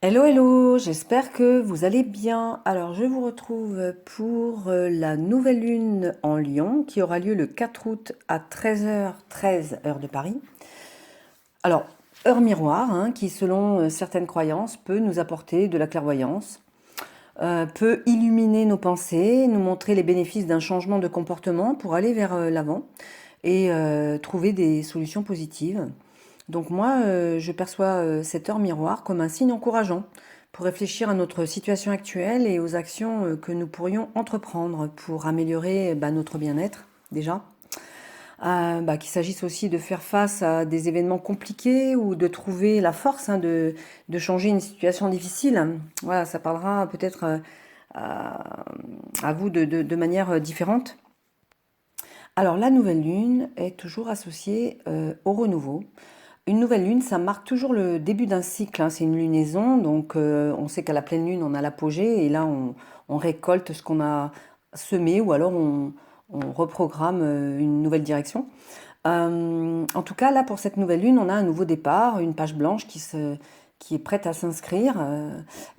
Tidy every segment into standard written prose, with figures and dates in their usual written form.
Hello, hello, j'espère que vous allez bien. Alors, je vous retrouve pour la nouvelle lune en Lion qui aura lieu le 4 août à 13h13 heure de Paris. Alors, heure miroir, hein, qui selon certaines croyances peut nous apporter de la clairvoyance, peut illuminer nos pensées, nous montrer les bénéfices d'un changement de comportement pour aller vers l'avant et trouver des solutions positives. Donc moi, je perçois cette heure miroir comme un signe encourageant pour réfléchir à notre situation actuelle et aux actions que nous pourrions entreprendre pour améliorer notre bien-être déjà. Qu'il s'agisse aussi de faire face à des événements compliqués ou de trouver la force de changer une situation difficile. Voilà, ça parlera peut-être à, à vous de manière différente. Alors la nouvelle lune est toujours associée au renouveau. Une nouvelle lune, ça marque toujours le début d'un cycle, hein. C'est une lunaison, donc on sait qu'à la pleine lune, on a l'apogée, et là, on récolte ce qu'on a semé, ou alors on reprogramme une nouvelle direction. En tout cas, là, pour cette nouvelle lune, on a un nouveau départ, une page blanche qui est prête à s'inscrire.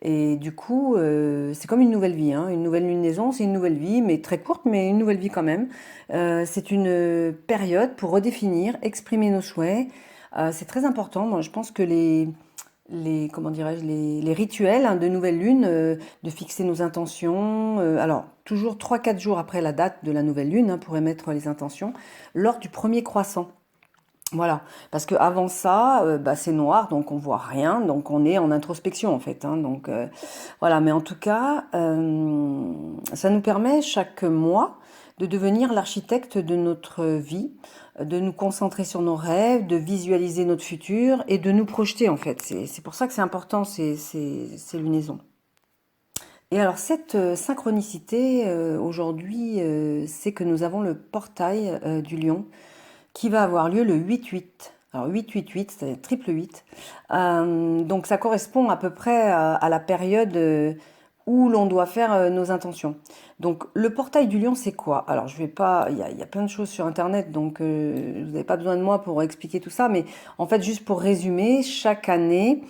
Et du coup, c'est comme une nouvelle vie, hein. Une nouvelle lunaison, c'est une nouvelle vie, mais très courte, mais une nouvelle vie quand même. C'est une période pour redéfinir, exprimer nos souhaits. C'est très important. Moi, je pense que comment dirais-je, les rituels, hein, de nouvelle lune, de fixer nos intentions. Alors, toujours 3 4 jours après la date de la nouvelle lune, hein, pour émettre les intentions, lors du premier croissant. Voilà, parce que avant ça, c'est noir, donc on voit rien, donc on est en introspection en fait, hein, donc voilà. Mais en tout cas, ça nous permet chaque mois de devenir l'architecte de notre vie, de nous concentrer sur nos rêves, de visualiser notre futur et de nous projeter en fait. C'est pour ça que c'est important ces lunaisons. Et alors cette synchronicité aujourd'hui, c'est que nous avons le portail du lion qui va avoir lieu le 8-8. Alors 8-8-8, c'est triple 8. Donc ça correspond à peu près à la période où l'on doit faire nos intentions. Donc le portail du lion, c'est quoi? Alors je vais pas, il y a plein de choses sur Internet, donc vous n'avez pas besoin de moi pour expliquer tout ça, mais en fait juste pour résumer, chaque année,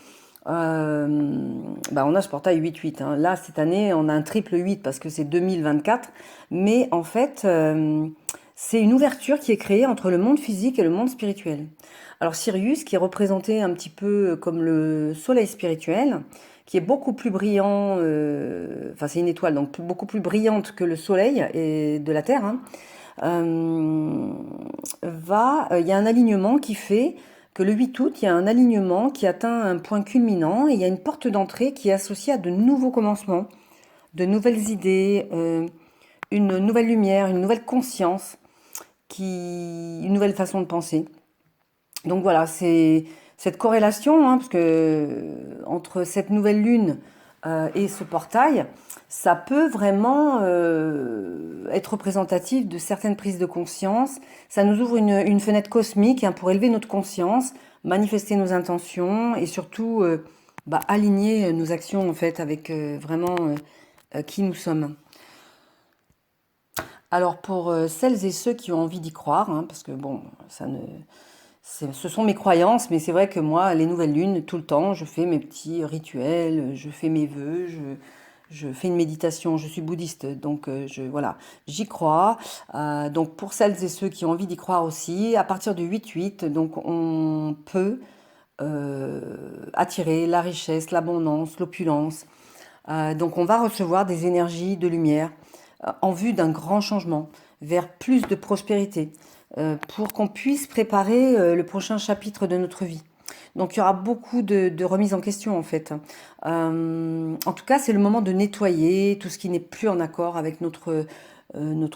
on a ce portail 8-8, hein. Là, cette année, on a un triple 8 parce que c'est 2024. Mais en fait, c'est une ouverture qui est créée entre le monde physique et le monde spirituel. Alors Sirius, qui est représenté un petit peu comme le soleil spirituel, qui est beaucoup plus brillant, enfin c'est une étoile, donc beaucoup plus brillante que le soleil et de la Terre, hein, il y a un alignement qui fait que le 8 août, il y a un alignement qui atteint un point culminant et il y a une porte d'entrée qui est associée à de nouveaux commencements, de nouvelles idées, une nouvelle lumière, une nouvelle conscience, une nouvelle façon de penser. Donc voilà, c'est cette corrélation, hein, parce que entre cette nouvelle lune et ce portail, ça peut vraiment être représentatif de certaines prises de conscience. Ça nous ouvre une fenêtre cosmique, hein, pour élever notre conscience, manifester nos intentions et surtout aligner nos actions en fait avec vraiment qui nous sommes. Alors pour celles et ceux qui ont envie d'y croire, hein, parce que bon, ce sont mes croyances, mais c'est vrai que moi, les nouvelles lunes, tout le temps, je fais mes petits rituels, je fais mes vœux, je fais une méditation. Je suis bouddhiste, donc voilà, j'y crois. Donc pour celles et ceux qui ont envie d'y croire aussi, à partir du 8-8, donc on peut attirer la richesse, l'abondance, l'opulence. Donc on va recevoir des énergies de lumière en vue d'un grand changement vers plus de prospérité, pour qu'on puisse préparer le prochain chapitre de notre vie. Donc il y aura beaucoup de remises en question en fait. En tout cas, c'est le moment de nettoyer tout ce qui n'est plus en accord avec notre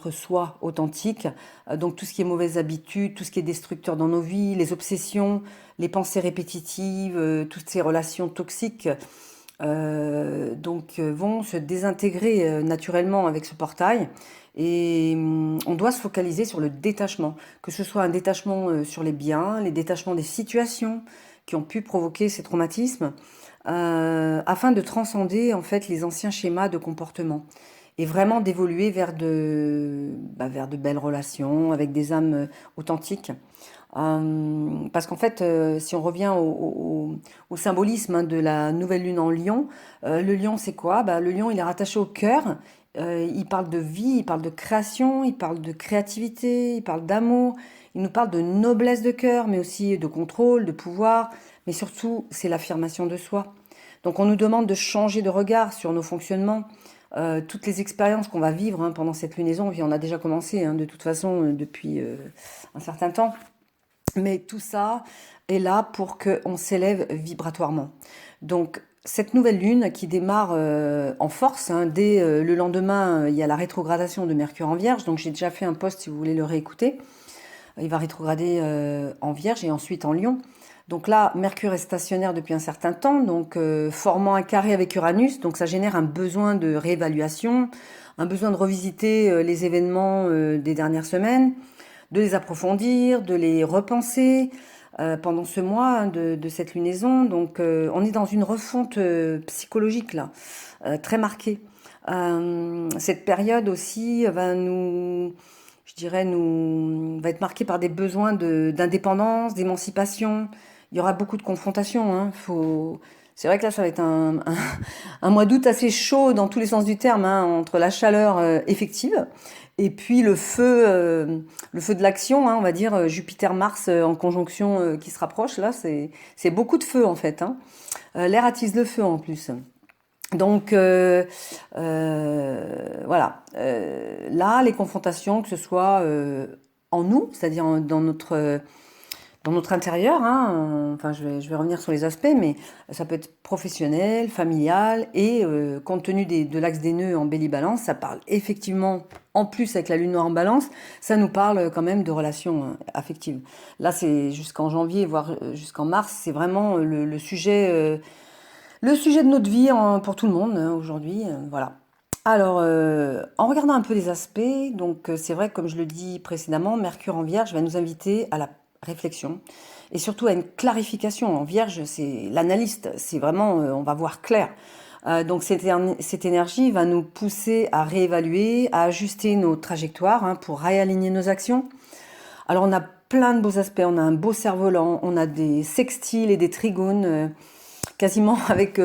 soi authentique. Donc tout ce qui est mauvaises habitudes, tout ce qui est destructeur dans nos vies, les obsessions, les pensées répétitives, toutes ces relations toxiques vont se désintégrer naturellement avec ce portail. Et on doit se focaliser sur le détachement, que ce soit un détachement sur les biens, les détachements des situations qui ont pu provoquer ces traumatismes, afin de transcender en fait les anciens schémas de comportement et vraiment d'évoluer vers vers de belles relations avec des âmes authentiques. Parce qu'en fait, si on revient au symbolisme, hein, de la nouvelle lune en Lion, le lion, c'est quoi? Bah, le lion, il est rattaché au cœur. Il parle de vie, il parle de création, il parle de créativité, il parle d'amour, il nous parle de noblesse de cœur, mais aussi de contrôle, de pouvoir, mais surtout, c'est l'affirmation de soi. Donc on nous demande de changer de regard sur nos fonctionnements, toutes les expériences qu'on va vivre, hein, pendant cette lunaison, et on a déjà commencé, hein, de toute façon, depuis un certain temps. Mais tout ça est là pour qu'on s'élève vibratoirement. Donc, cette nouvelle lune qui démarre en force, hein, dès le lendemain, il y a la rétrogradation de Mercure en Vierge. Donc, j'ai déjà fait un post si vous voulez le réécouter. Il va rétrograder en Vierge et ensuite en Lion. Donc là, Mercure est stationnaire depuis un certain temps, donc formant un carré avec Uranus. Donc, ça génère un besoin de réévaluation, un besoin de revisiter les événements des dernières semaines, de les approfondir, de les repenser pendant ce mois, hein, de cette lunaison. Donc on est dans une refonte psychologique là, très marquée. Cette période aussi je dirais, va être marquée par des besoins d'indépendance, d'émancipation. Il y aura beaucoup de confrontations, hein. C'est vrai que là, ça va être un mois d'août assez chaud dans tous les sens du terme, hein, entre la chaleur effective et puis le feu de l'action, hein, on va dire Jupiter-Mars en conjonction qui se rapproche. Là, c'est beaucoup de feu en fait, hein. L'air attise le feu en plus. Donc voilà, là les confrontations, que ce soit en nous, c'est-à-dire dans notre intérieur, hein, enfin je vais revenir sur les aspects, mais ça peut être professionnel, familial, et compte tenu de l'axe des nœuds en Bélier-Balance, ça parle effectivement, en plus avec la lune noire en Balance, ça nous parle quand même de relations affectives. Là c'est jusqu'en janvier, voire jusqu'en mars, c'est vraiment le sujet de notre vie pour tout le monde aujourd'hui, voilà. Alors, en regardant un peu les aspects, donc c'est vrai, comme je le dis précédemment, Mercure en Vierge va nous inviter à la réflexion et surtout à une clarification. En Vierge, c'est l'analyste, c'est vraiment, on va voir clair. Donc cette énergie va nous pousser à réévaluer, à ajuster nos trajectoires, hein, pour réaligner nos actions. Alors on a plein de beaux aspects, on a un beau cerf-volant, on a des sextiles et des trigones, quasiment avec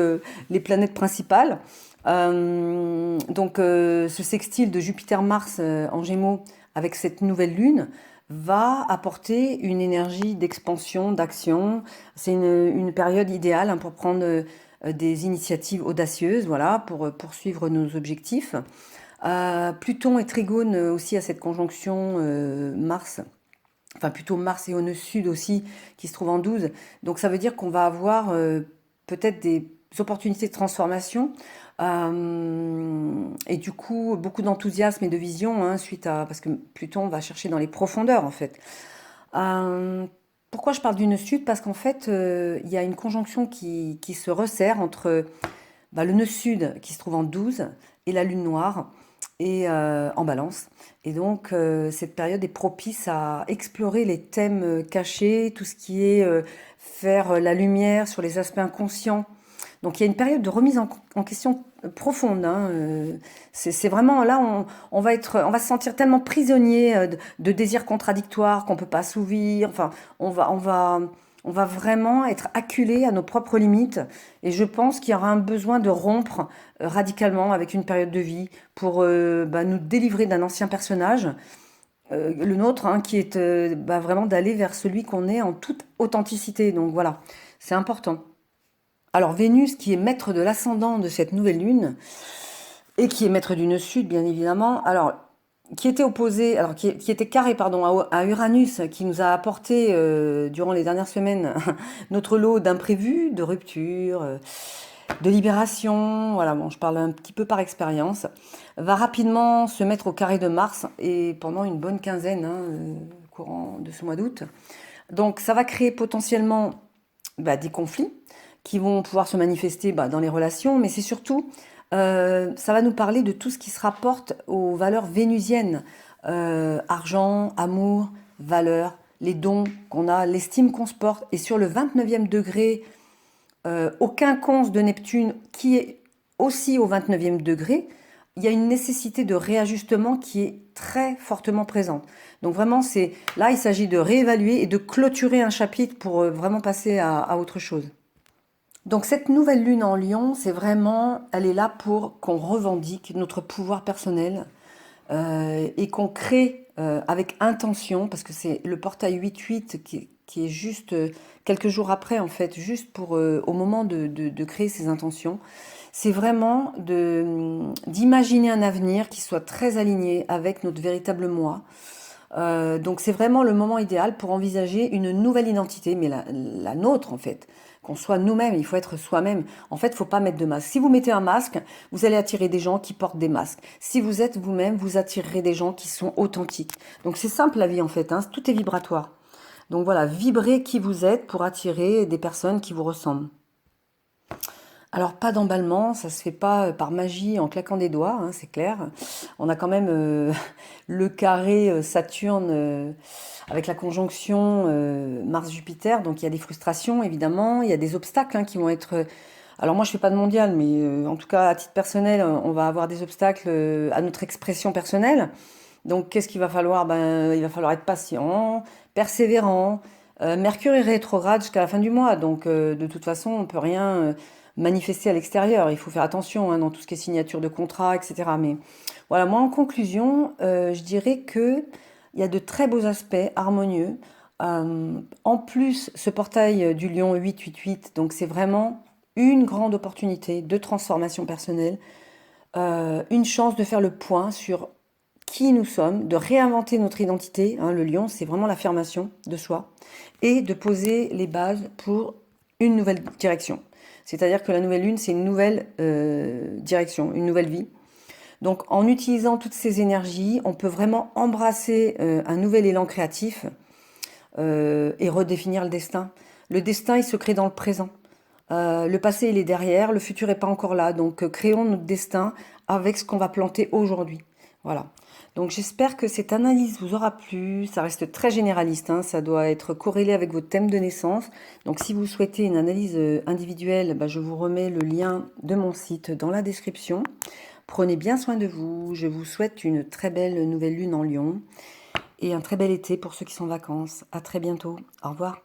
les planètes principales. Donc ce sextile de Jupiter-Mars en Gémeaux avec cette nouvelle lune va apporter une énergie d'expansion, d'action. C'est une période idéale, hein, pour prendre des initiatives audacieuses, voilà, pour poursuivre nos objectifs. Pluton et Trigone aussi à cette conjonction Mars, enfin plutôt Mars et au nœud sud aussi, qui se trouve en 12. Donc ça veut dire qu'on va avoir peut-être des opportunités de transformation, et du coup beaucoup d'enthousiasme et de vision, hein, parce que Pluton va chercher dans les profondeurs en fait. Euh, Pourquoi je parle du nœud sud? Parce qu'en fait il y a une conjonction qui se resserre entre le nœud sud qui se trouve en 12 et la lune noire et en Balance. Et donc cette période est propice à explorer les thèmes cachés, tout ce qui est faire la lumière sur les aspects inconscients. Donc il y a une période de remise en question profonde, hein. C'est vraiment là, on va se sentir tellement prisonnier de désirs contradictoires qu'on peut pas assouvir. Enfin, on va vraiment être acculé à nos propres limites. Et je pense qu'il y aura un besoin de rompre radicalement avec une période de vie pour nous délivrer d'un ancien personnage, le nôtre, hein, qui est vraiment d'aller vers celui qu'on est en toute authenticité. Donc voilà, c'est important. Alors Vénus, qui est maître de l'ascendant de cette nouvelle lune, et qui est maître du nœud sud, bien évidemment, alors qui était opposé, alors qui était carré, pardon, à Uranus, qui nous a apporté durant les dernières semaines notre lot d'imprévus, de ruptures, de libération. Voilà, bon, je parle un petit peu par expérience. Va rapidement se mettre au carré de Mars et pendant une bonne quinzaine, hein, courant de ce mois d'août. Donc ça va créer potentiellement des conflits qui vont pouvoir se manifester dans les relations, mais c'est surtout, ça va nous parler de tout ce qui se rapporte aux valeurs vénusiennes, argent, amour, valeurs, les dons qu'on a, l'estime qu'on se porte. Et sur le 29e degré, au quinconce de Neptune, qui est aussi au 29e degré, il y a une nécessité de réajustement qui est très fortement présente. Donc vraiment, là, il s'agit de réévaluer et de clôturer un chapitre pour vraiment passer à autre chose. Donc cette nouvelle lune en Lion, c'est vraiment, elle est là pour qu'on revendique notre pouvoir personnel et qu'on crée avec intention, parce que c'est le portail 8-8 qui est juste quelques jours après, en fait, juste pour au moment de créer ses intentions. C'est vraiment d'imaginer un avenir qui soit très aligné avec notre véritable moi. Donc c'est vraiment le moment idéal pour envisager une nouvelle identité, mais la nôtre en fait, qu'on soit nous-mêmes, il faut être soi-même. En fait, il ne faut pas mettre de masque. Si vous mettez un masque, vous allez attirer des gens qui portent des masques. Si vous êtes vous-même, vous attirerez des gens qui sont authentiques. Donc c'est simple la vie en fait, hein, tout est vibratoire. Donc voilà, vibrez qui vous êtes pour attirer des personnes qui vous ressemblent. Alors pas d'emballement, ça se fait pas par magie en claquant des doigts, hein, c'est clair. On a quand même le carré Saturne avec la conjonction Mars-Jupiter, donc il y a des frustrations évidemment, il y a des obstacles hein, qui vont être... Alors moi je fais pas de mondial, mais en tout cas à titre personnel, on va avoir des obstacles à notre expression personnelle. Donc qu'est-ce qu'il va falloir? Ben, il va falloir être patient, persévérant. Mercure est rétrograde jusqu'à la fin du mois, donc de toute façon on peut rien manifester à l'extérieur. Il faut faire attention hein, dans tout ce qui est signature de contrat, etc. Mais voilà, moi en conclusion, je dirais que il y a de très beaux aspects harmonieux. En plus, ce portail du Lion 888, donc c'est vraiment une grande opportunité de transformation personnelle, une chance de faire le point sur qui nous sommes, de réinventer notre identité. Hein, le lion, c'est vraiment l'affirmation de soi et de poser les bases pour une nouvelle direction. C'est-à-dire que la nouvelle lune, c'est une nouvelle direction, une nouvelle vie. Donc en utilisant toutes ces énergies, on peut vraiment embrasser un nouvel élan créatif et redéfinir le destin. Le destin, il se crée dans le présent. Le passé, il est derrière, le futur n'est pas encore là. Donc créons notre destin avec ce qu'on va planter aujourd'hui. Voilà. Donc j'espère que cette analyse vous aura plu. Ça reste très généraliste, hein. Ça doit être corrélé avec votre thème de naissance. Donc si vous souhaitez une analyse individuelle, bah, je vous remets le lien de mon site dans la description. Prenez bien soin de vous. Je vous souhaite une très belle nouvelle lune en Lion et un très bel été pour ceux qui sont en vacances. À très bientôt. Au revoir.